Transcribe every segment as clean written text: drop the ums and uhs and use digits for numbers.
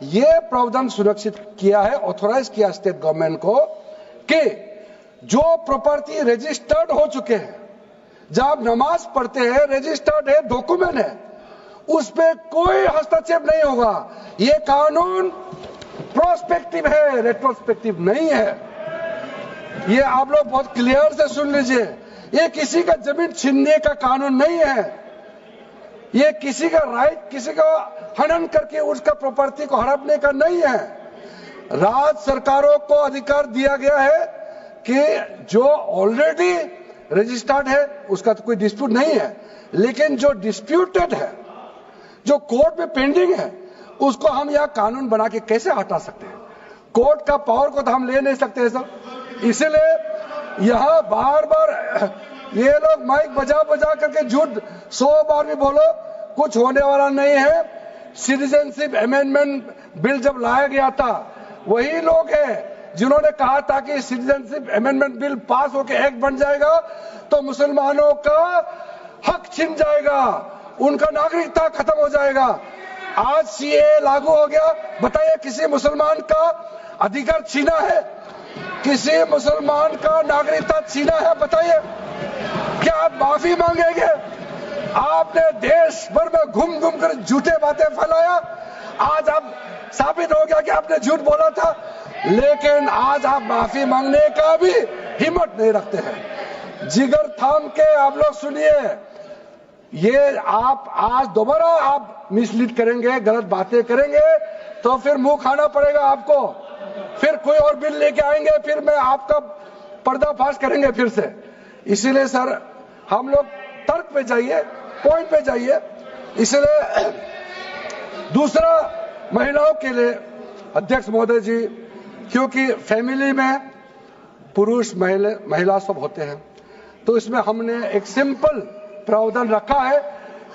ये प्रावधान सुरक्षित किया है, ऑथोराइज किया स्टेट गवर्नमेंट को कि जो प्रॉपर्टी रजिस्टर्ड हो चुके हैं, जब आप नमाज पढ़ते हैं रजिस्टर्ड है, डॉक्यूमेंट है, उस पे कोई हस्तक्षेप नहीं होगा। ये कानून प्रोस्पेक्टिव है, रेट्रोस्पेक्टिव नहीं है। ये आप लोग बहुत क्लियर से सुन लीजिए, ये किसी का जमीन छीनने का कानून नहीं है। ये किसी का राइट, किसी का हनन करके उसका प्रॉपर्टी को हड़पने का नहीं है। राज्य सरकारों को अधिकार दिया गया है कि जो ऑलरेडी रजिस्टर्ड है उसका तो कोई डिस्प्यूट नहीं है, लेकिन जो डिस्प्यूटेड है, जो कोर्ट में पेंडिंग है, उसको हम यहाँ कानून बना के कैसे हटा सकते हैं? कोर्ट का पावर को तो हम ले नहीं सकते हैं सर। इसलिए यहाँ बार बार ये लोग माइक बजा बजा करके झूठ 100 बार भी बोलो, कुछ होने वाला नहीं है। सिटीजनशिप अमेंडमेंट बिल जब लाया गया था, वही लोग हैं जिन्होंने कहा था कि सिटीजनशिप अमेंडमेंट बिल पास होकर एक्ट बन जाएगा तो मुसलमानों का हक छिन जाएगा, उनका नागरिकता खत्म हो जाएगा। आज सीए लागू हो गया, बताइए किसी मुसलमान का अधिकार छीना है? किसी मुसलमान का नागरिकता छीना है? बताइए, क्या आप माफी मांगेंगे? आपने देश भर में घूम घूम कर झूठे बातें फैलाया, आज आप साबित हो गया कि आपने झूठ बोला था, लेकिन आज आप माफी मांगने का भी हिम्मत नहीं रखते हैं। जिगर थाम के आप लोग सुनिए, ये आप आज दोबारा आप मिसलीड करेंगे, गलत बातें करेंगे तो फिर मुंह खाना पड़ेगा आपको। फिर कोई और बिल लेके आएंगे, फिर मैं आपका पर्दाफाश करेंगे फिर से। इसीलिए सर हम लोग तर्क पे जाइए, पॉइंट पे जाइए। इसलिए दूसरा, महिलाओं के लिए अध्यक्ष महोदय जी, क्योंकि फैमिली में पुरुष महिला सब होते हैं, तो इसमें हमने एक सिंपल प्रावधान रखा है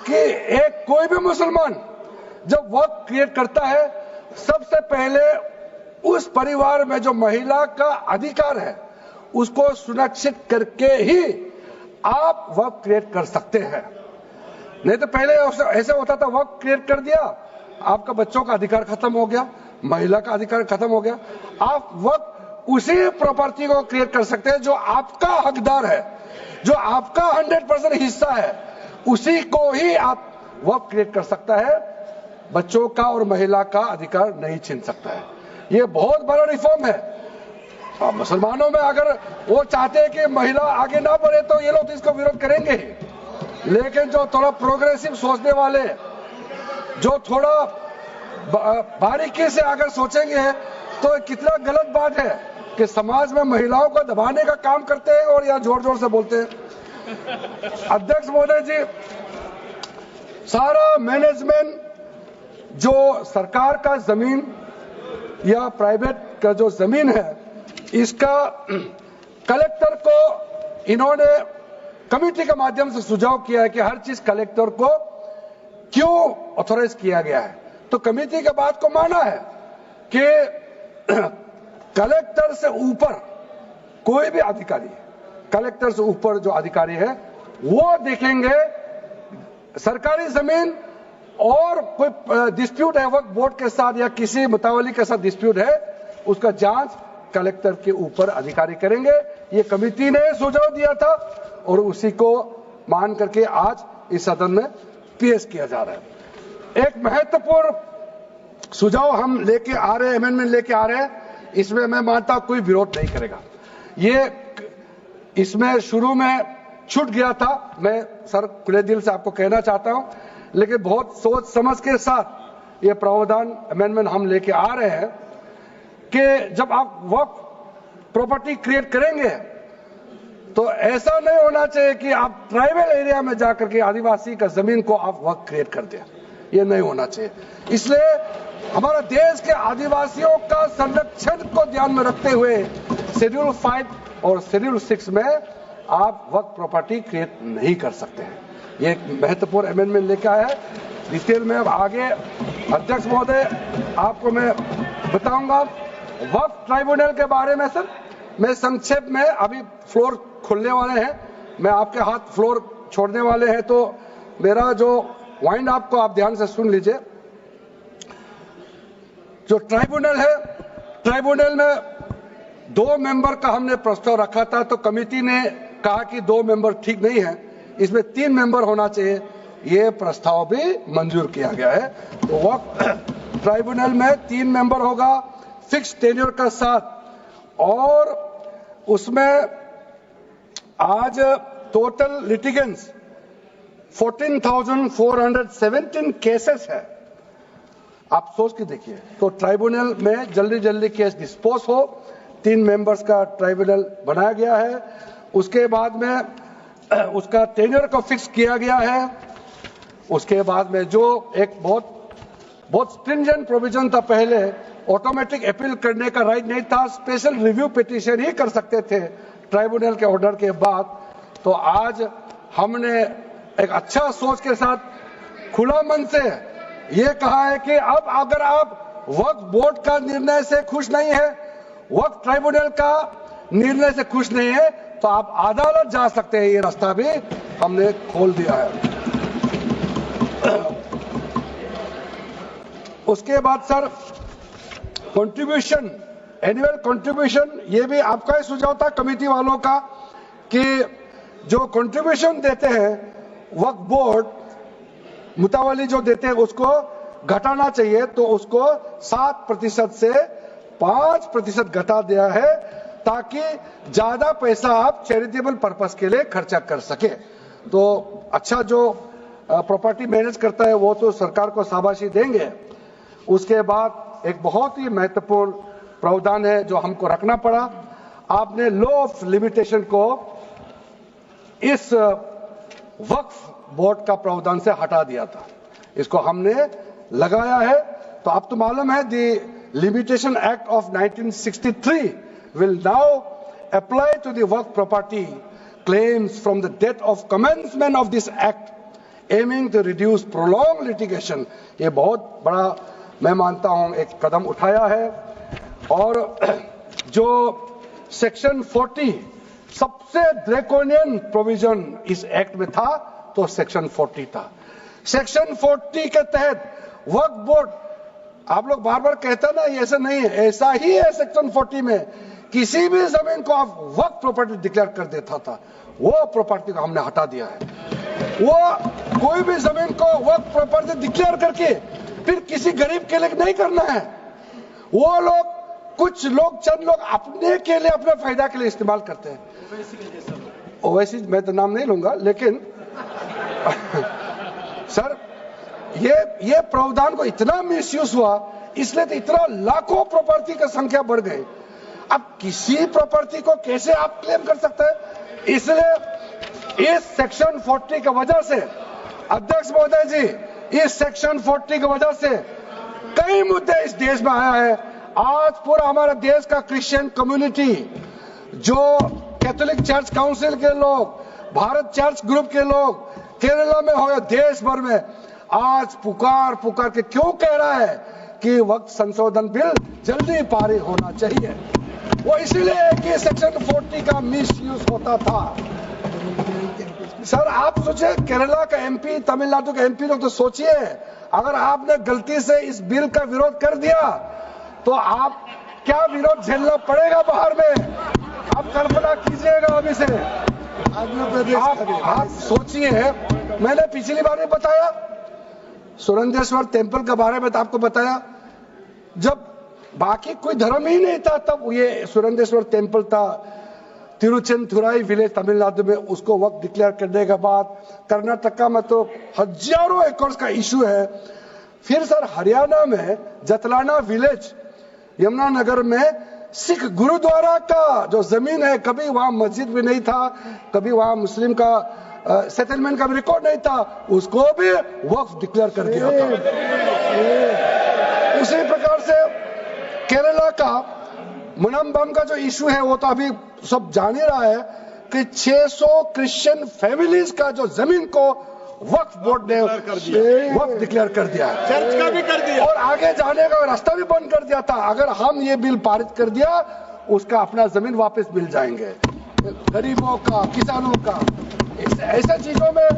कि एक कोई भी मुसलमान जब वर्क क्रिएट करता है, सबसे पहले उस परिवार में जो महिला का अधिकार है उसको सुरक्षित करके ही आप वर्क क्रिएट कर सकते हैं। नहीं तो पहले ऐसे होता था, वर्क क्रिएट कर दिया, आपका बच्चों का अधिकार खत्म हो गया, महिला का अधिकार खत्म हो गया। आप वर्क उसी प्रॉपर्टी को क्रिएट कर सकते हैं जो आपका हकदार है, जो आपका 100% हिस्सा है, उसी को ही आप वर्क क्रिएट कर सकता है। बच्चों का और महिला का अधिकार नहीं छीन सकता है। ये बहुत बड़ा रिफॉर्म है। मुसलमानों में अगर वो चाहते हैं कि महिला आगे ना बढ़े तो ये लोग इसको विरोध करेंगे, लेकिन जो थोड़ा प्रोग्रेसिव सोचने वाले, जो थोड़ा बारीकी से अगर सोचेंगे तो कितना गलत बात है कि समाज में महिलाओं को दबाने का काम करते हैं और यहाँ जोर जोर से बोलते हैं। अध्यक्ष महोदय जी, सारा मैनेजमेंट जो सरकार का जमीन या प्राइवेट का जो जमीन है, इसका कलेक्टर को इन्होंने कमेटी के माध्यम से सुझाव किया है कि हर चीज कलेक्टर को क्यों ऑथोराइज किया गया है। तो कमेटी के बात को माना है कि कलेक्टर से ऊपर कोई भी अधिकारी, कलेक्टर से ऊपर जो अधिकारी है वो देखेंगे सरकारी जमीन और कोई डिस्प्यूट है वक्फ बोर्ड के साथ या किसी मुतावली के साथ डिस्प्यूट है, उसका जांच कलेक्टर के ऊपर अधिकारी करेंगे। ये कमेटी ने सुझाव दिया था और उसी को मान करके आज इस सदन में पेश किया जा रहा है। एक महत्वपूर्ण सुझाव हम लेके आ रहे हैं, अमेंडमेंट लेके आ रहे हैं, इसमें मैं मानता हूं कोई विरोध नहीं करेगा। ये इसमें शुरू में छूट गया था, मैं सर खुले दिल से आपको कहना चाहता हूं, लेकिन बहुत सोच समझ के साथ ये प्रावधान अमेंडमेंट हम लेके आ रहे हैं कि जब आप वक्फ प्रॉपर्टी क्रिएट करेंगे तो ऐसा नहीं होना चाहिए कि आप ट्राइबल एरिया में जाकर के आदिवासी का जमीन को आप वक्फ क्रिएट कर दें, ये नहीं होना चाहिए। इसलिए हमारा देश के आदिवासियों का संरक्षण को ध्यान में रखते हुए शेड्यूल 5 और शेड्यूल 6 में आप वक्फ प्रॉपर्टी क्रिएट नहीं कर सकते हैं। ये एक महत्वपूर्ण अमेंडमेंट लेके आया है। डिटेल में अब आगे अध्यक्ष महोदय आपको मैं बताऊंगा। वक्फ ट्राइब्यूनल के बारे में सर मैं संक्षेप में, अभी फ्लोर खुलने वाले हैं, मैं आपके हाथ फ्लोर छोड़ने वाले हैं, तो मेरा जो वाइंड अप को आप ध्यान से सुन लीजिए। जो ट्राइब्यूनल है, ट्राइब्यूनल में 2 मेंबर का हमने प्रस्ताव रखा था, तो कमेटी ने कहा कि 2 मेंबर ठीक नहीं है, इसमें 3 मेंबर होना चाहिए। ये प्रस्ताव भी मंजूर किया गया है। तो वक्त ट्राइब्यूनल में 3 मेंबर होगा फिक्स टेन्योर का साथ, और उसमें आज टोटल लिटिगेंट्स 14,417 केसेस है। आप सोच के देखिए, तो ट्राइब्यूनल में जल्दी जल्दी केस डिस्पोज हो, 3 मेंबर्स का ट्राइब्यूनल बनाया गया है। उसके बाद में उसका टेन्योर को फिक्स किया गया है। उसके बाद में जो एक बहुत स्ट्रिंजेंट प्रोविजन था, पहले ऑटोमेटिक अपील करने का राइट नहीं था, स्पेशल रिव्यू पिटीशन ही कर सकते थे ट्राइब्यूनल के ऑर्डर के बाद। तो आज हमने एक अच्छा सोच के साथ खुला मन से ये कहा है कि अब अगर आप वक्फ बोर्ड का निर्णय से खुश नहीं है, वक्फ ट्राइब्यूनल का निर्णय से खुश नहीं है, तो आप अदालत जा सकते हैं। ये रास्ता भी हमने खोल दिया है। उसके बाद सर कंट्रीब्यूशन, एनुअल कंट्रीब्यूशन, ये भी आपका ही सुझाव था कमेटी वालों का कि जो कंट्रीब्यूशन देते हैं वक्फ बोर्ड मुतावली जो देते हैं उसको घटाना चाहिए, तो उसको 7% से 5% घटा दिया है, ताकि ज्यादा पैसा आप चैरिटेबल पर्पस के लिए खर्चा कर सके। तो अच्छा जो प्रॉपर्टी मैनेज करता है वो तो सरकार को शाबाशी देंगे। उसके बाद एक बहुत ही महत्वपूर्ण प्रावधान है जो हमको रखना पड़ा, आपने लॉ ऑफ लिमिटेशन को इस वक्फ बोर्ड का प्रावधान से हटा दिया था, इसको हमने लगाया है। तो अब तो मालूम है the limitation act of 1963 will now apply to the work property claims from the date of commencement of this act, aiming to reduce prolonged litigation। ये बहुत बड़ा मैं मानता हूं एक कदम उठाया है। और जो सेक्शन 40 सबसे ड्रैकोनियन प्रोविजन इस एक्ट में था, तो सेक्शन 40 था। सेक्शन 40 के तहत वक्फ बोर्ड, आप लोग बार बार कहते हैं ना, ये ऐसा नहीं है, ऐसा ही है। सेक्शन 40 में किसी भी जमीन को आप वक्फ प्रॉपर्टी डिक्लेयर कर देता था, वो प्रॉपर्टी को हमने हटा दिया है। वो कोई भी जमीन को वक्फ प्रॉपर्टी डिक्लेयर करके फिर किसी गरीब के लिए नहीं करना है। वो लोग, कुछ लोग, चंद लोग अपने के लिए, अपने फायदा के लिए इस्तेमाल करते हैं। ओवैसी मैं तो नाम नहीं लूंगा, लेकिन सर ये प्रावधान को इतना मिसयूज हुआ, इसलिए तो इतना लाखों प्रॉपर्टी की संख्या बढ़ गई। अब किसी प्रॉपर्टी को कैसे आप क्लेम कर सकते हैं? इसलिए इस सेक्शन 40 की वजह से, अध्यक्ष महोदय जी, इस सेक्शन 40 की वजह से कई मुद्दे इस देश में आया है। आज पूरा हमारा देश का क्रिश्चियन कम्युनिटी, जो कैथोलिक चर्च काउंसिल के लोग, भारत चर्च ग्रुप के लोग, केरला में हो या देश भर में, आज पुकार के क्यों कह रहा है कि वक्त संशोधन बिल जल्दी पारित होना चाहिए। वो इसीलिए कि सेक्शन 40 का मिसयूज होता था। सर आप सोचिए, केरला का एमपी, तमिलनाडु का एमपी लोग, तो सोचिए अगर आपने गलती से इस बिल का विरोध कर दिया तो आप क्या विरोध झेलना पड़ेगा बाहर में, आप कल्पना कीजिएगा। अभी से आप सोचिए, मैंने पिछली बार भी बताया सुरेंद्रेश्वर टेम्पल के बारे में, तो आपको बताया जब बाकी कोई धर्म ही नहीं था तब ये सुरेंद्रेश्वर टेम्पल था। तिरुचेंदुराई विलेज तमिलनाडु में, उसको वक्त डिक्लेयर करने के बाद कर्नाटका में तो हजारों एकड़ का इशू है। फिर सर हरियाणा में जतलाना विलेज, यमुनानगर में सिख गुरुद्वारा का जो जमीन है, कभी वहां मस्जिद भी नहीं था, कभी वहां मुस्लिम का सेटलमेंट का भी रिकॉर्ड नहीं था, उसको भी वक्फ डिक्लेयर कर दिया था। उसी प्रकार से केरला का मनम्बम का जो इशू है, वो तो अभी सब जान ही रहा है कि 600 क्रिश्चियन फैमिलीज का जो जमीन को वक्फ बोर्ड ने वक्फ डिक्लेयर कर दिया है, चर्च का भी कर दिया, और आगे जाने का रास्ता भी बंद कर दिया था। अगर हम ये बिल पारित कर दिया, उसका अपना जमीन वापस मिल जाएंगे गरीबों का, किसानों का। ऐसे चीजों में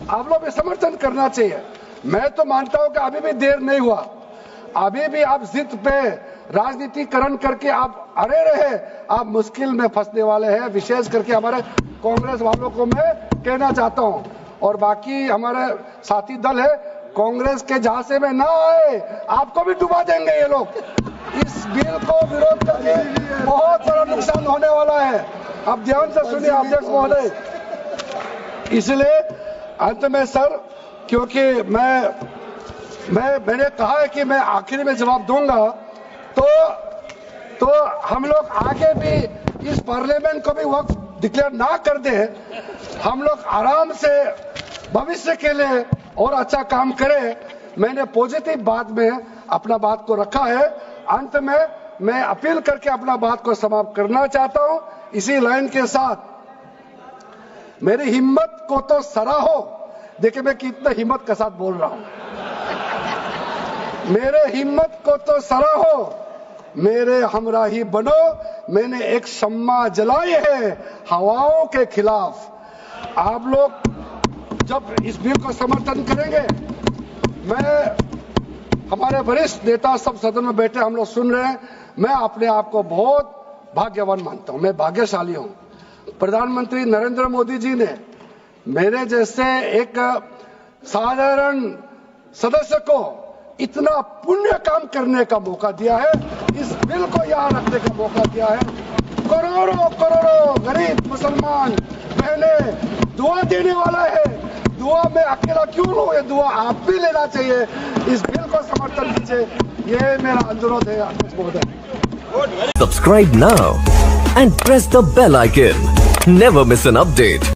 आप लोग भी समर्थन करना चाहिए। मैं तो मानता हूं कि अभी भी देर नहीं हुआ, अभी भी आप जिद पे राजनीतिकरण करके आप अड़े रहे, आप मुश्किल में फंसने वाले हैं। विशेष करके हमारे कांग्रेस वालों को मैं कहना चाहता हूं, और बाकी हमारे साथी दल है, कांग्रेस के झांसे में ना आए, आपको भी डुबा देंगे ये लोग। इस बिल को विरोध करके बहुत बड़ा नुकसान होने वाला है। आप ध्यान से सुनिए अध्यक्ष महोदय। इसलिए अंत में सर, क्योंकि मैंने कहा है कि मैं आखिर में जवाब दूंगा, तो हम लोग आगे भी इस पार्लियामेंट को भी वक्त डिक्लेयर ना कर दे, हम लोग आराम से भविष्य के लिए और अच्छा काम करें। मैंने पॉजिटिव बात में अपना बात को रखा है। अंत में मैं अपील करके अपना बात को समाप्त करना चाहता हूं। इसी लाइन के साथ मेरी हिम्मत को तो सराहो। देखिए मैं कितना हिम्मत के साथ बोल रहा हूं। मेरे हिम्मत को तो सराहो, मेरे हमराही बनो। मैंने एक शम्मा जलाई है हवाओं के खिलाफ। आप लोग जब इस बिल को समर्थन करेंगे, हमारे वरिष्ठ नेता सब सदन में बैठे हम लोग सुन रहे हैं, मैं अपने आप को बहुत भाग्यवान मानता हूं, मैं भाग्यशाली हूं। प्रधानमंत्री नरेंद्र मोदी जी ने मेरे जैसे एक साधारण सदस्य को इतना पुण्य काम करने का मौका दिया है, इस बिल को यहां रखने का मौका दिया है। करोड़ों करोड़ों गरीब मुसलमान बहने दुआ देने वाला है। दुआ में अकेला क्यों लूं, ये दुआ आप भी लेना चाहिए। इस बिल को समर्थन कीजिए, ये मेरा अनुरोध है अध्यक्ष महोदय। Subscribe now and press the bell icon. Never miss an update.